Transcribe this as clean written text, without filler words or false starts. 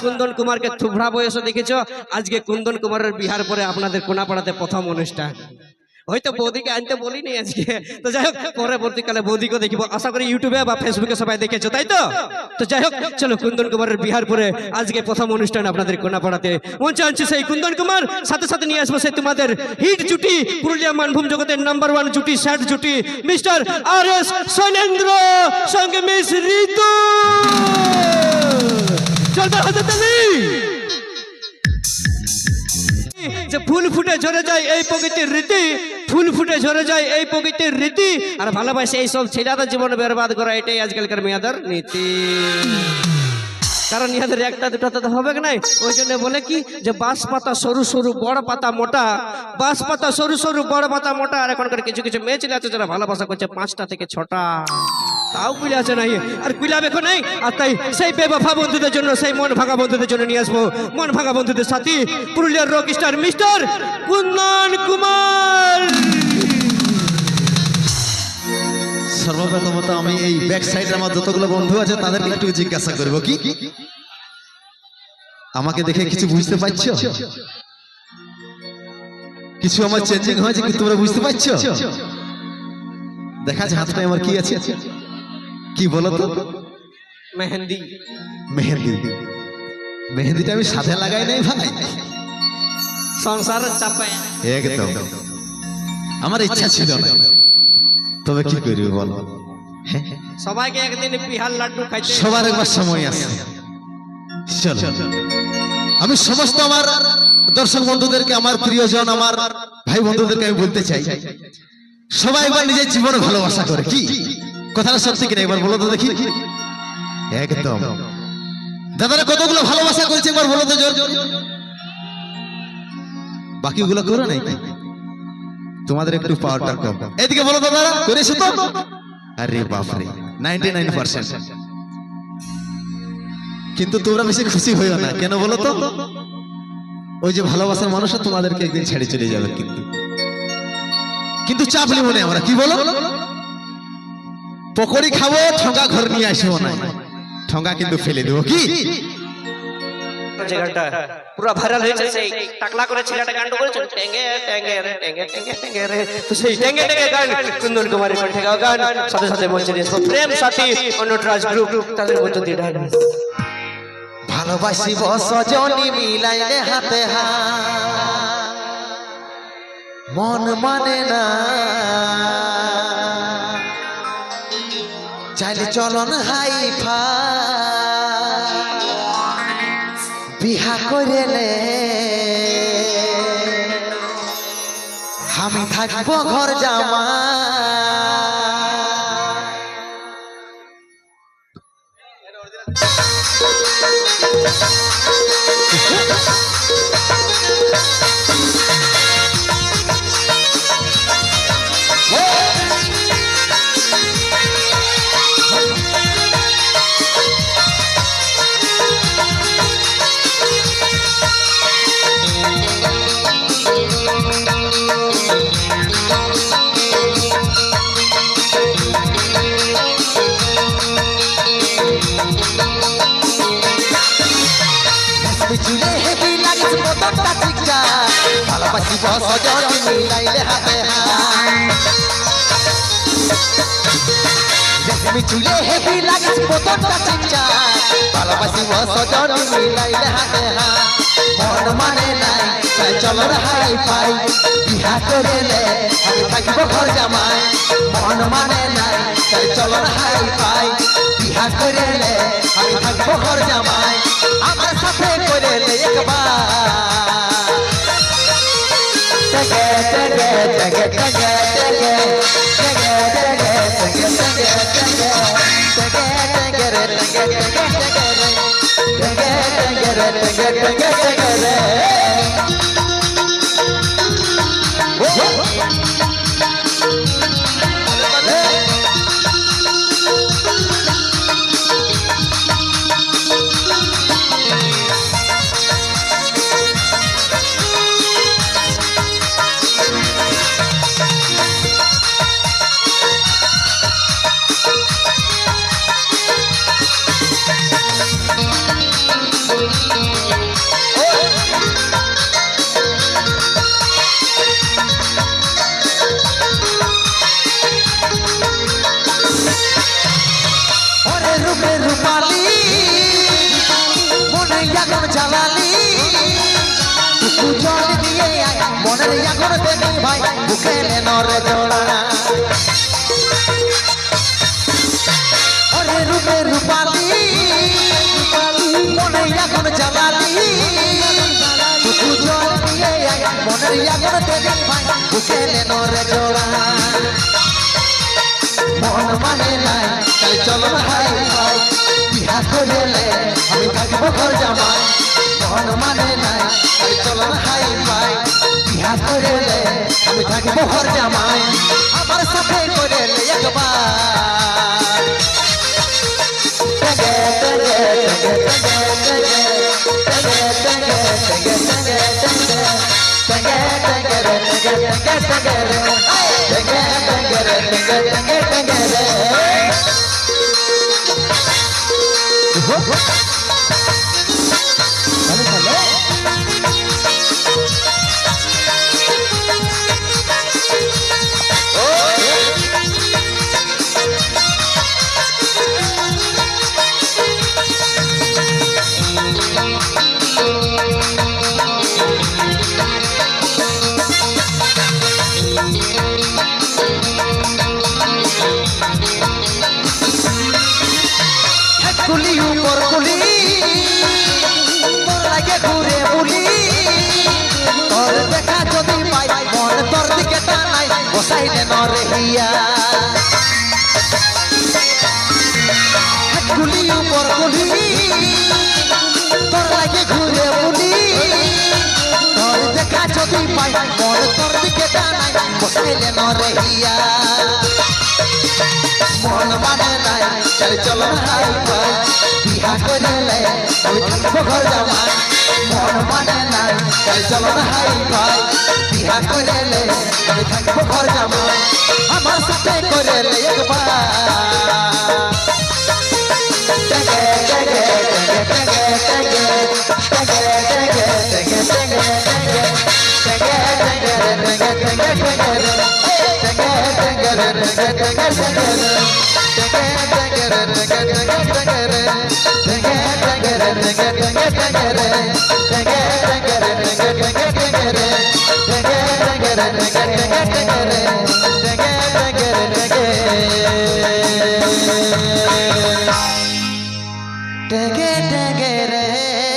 কুন্দন কুমারকে থুবড়া বয়সে দেখেছ, আজকে কুন্দন কুমারের বিহার পরে আপনাদের কোনাপাড়াতে প্রথম অনুষ্ঠান। হয়তো বৌদিকে আনতে বলিনি আজকে, তো যাই হোক পরবর্তীকালে বৌদিকে দেখিব, আশা করি ইউটিউবে বা ফেসবুকে সবাই দেখেছো, তাই তো? তো যাই হোক চলো, কুন্দন কুমারের বিহার পরে আজকে প্রথম অনুষ্ঠান আপনাদের কোনাপাড়াতে। মঞ্চে আনছি সেই কুন্দন কুমার, সাথে সাথে নিয়ে আসবো সেই তোমাদের হিট জুটি, পুরুলিয়া মানভূম জগতের নাম্বার 1 জুটি, স্যাড জুটি, মিস্টার আর.এস. শৈলেন্দ্র সঙ্গে মিস ঋতু। চলবে হাতে তালি। যে ফুল ফুটে ঝরে যায় এই প্রকৃতির রীতি, ফুল ফুটে ঝরে যায় এই প্রকৃতির রীতি, আর ভালোবাসে এই সব ছেলেদের জীবন বরবাদ করা, এটাই আজকালকার মেয়েদের নীতি। কারণ ইহাদের একটা দুটা তো হবে নাই, ওই জন্য বলে কি যে বাঁশ পাতা সরু সরু বড় পাতা মোটা, বাঁশ পাতা সরু সরু বড় পাতা মোটা। আর এখনকার কিছু কিছু মেয়ে ছেলে আছে যারা ভালোবাসা করছে 5টা থেকে 6টা, তাও কুইলা আছে নাই, আর কুইলা বেখো নাই। আর তাই সেই বেবফা বন্ধুদের জন্য, সেই মন ভাঙা বন্ধুদের জন্য নিয়ে আসবো মন ভাঙা বন্ধুদের সাথী পুরুলিয়ার rock star mister Kundan Kumar. সর্বপ্রথমত আমি এই ব্যাক সাইডে আমার যতগুলো বন্ধু আছে তাদেরকে একটু জিজ্ঞাসা করব, কি আমাকে দেখে কিছু বুঝতে পারছো? কিছু আমার চেঞ্জিং হয়েছে কি তোমরা বুঝতে পারছো? দেখা যায় হাতটায় আমার কি আছে, কি বলো তো? মেহেন্দি। মেহেন্দি। মেহেন্দিটা আমি সাথে লাগাই নাই ভাই, সংসারের চাপে একদম আমার ইচ্ছা ছিল না, তবে কি করবি বল? সবাইকে একদিন বিহার লাড্ডু খাইতে, সবার একবার সময় আছে। চলো, আমি সমস্ত আমার দর্শক বন্ধুদেরকে, আমার প্রিয়জন, আমার ভাই বন্ধুদেরকে আমি বলতে চাই, সবাই একবার নিজের জীবনে ভালোবাসা করে। কি কথাটা সত্যি কিনা একবার বলো তো দেখি। একদম দাদারা কতগুলো ভালোবাসা করেছে একবার বলো তো জোর জোর। বাকিগুলো করো নাই, তোমাদের একটু পাওয়ারটা কম। এদিকে বলো দাদারা করেছো তো? আরে বাপরে 99%। কিন্তু তোমরা বেশি খুশি হইও না, কেন বলো তো? ওই যে ভালোবাসার মানুষটা তোমাদেরকে একদিন ছেড়ে চলে যাবে, কিন্তু চাপ নিব না আমরা। কি বলো? পকোড়ি খাবো, ঠঙ্গা ঘর নিয়ে আসবো না, ঠঙ্গা কিন্তু ফেলে দেবো। কি জায়গাটা পুরো ভাইরাল হয়েছে, সেই টাকলা করে ছেলেটা গান করেছে, টেঙ্গে টেঙ্গে রে টেঙ্গে টেঙ্গে টেঙ্গে রে। তো সেই টেঙ্গে টেঙ্গে গান কুন্দন কুমারের কণ্ঠে গাওয়া গান, সাথে সাথে মঞ্চে নিয়ে আসবো প্রেম সাথী অনুরাজ গ্রুপ, তাদের মধ্য দিয়ে ডান্স। ভালোবাসি সজনী মিলাইলে হাতে হাত, মন মানে না চাইলে চলন হাই ফা, বিহা করেলে আমি থাকবো ঘর জামা। ভালোবাসি সজনী মিলাইলে হাতে রেশমি চুলে হেভি লাগিস বোতলটা চিঞ্চা, ভালোবাসি সজনী মিলাইলে হাতে মন মানে নাই তাই চলো হাই পাই, বিহা করেলে আমি থাকবো ঘর জামাই। মন মানে নাই তাই চলো হাই পাই, বিহা করেলে আমি থাকবো ঘর জামাই। আমার সাথে করেলে একবার আগুন জ্বালালি একটু জল দিয়ে আয় মনের আগুন দেখি ভাই বুকে নরে জোড়া ওরে রূপে রূপালি মনে আগুন জ্বালালি একটু জল দিয়ে আয় মনের আগুন দেখি ভাই বুকে নরে জোড়া মন মানে নাই তাই চলো না হাই ভাই বিহা করলে আমি থাকবো ঘর জামাই মন মানে নাই তাই চলো না হাই ভাই বিহা করলে আমি থাকবো ঘর জামাই আমার সাথে করলে একবার টেগে টেগে কুলি উপর কুলি তোর লাগে ঘুরে বুলি তোর দেখা যদি পাই মন তোর দিকে টানাই বসাই দে নরে হিয়া কুলি উপর কুলি তোর লাগে ঘুরে বুলি তোর দেখা যদি পাই মন তোর দিকে টানাই বসাই দে নরে হিয়া মন মানে নাই চল চলো হাই ভাই বিহা করলে আমি থাকবো ঘর জামাই মন মানে নাই চল চলো হাই ভাই বিহা করলে আমি থাকবো ঘর জামাই আমার সাথে করলে একবার টেগে টেগে টেগে টেগে টেগে টেগে টেগে টেগে টেগে টেগে রে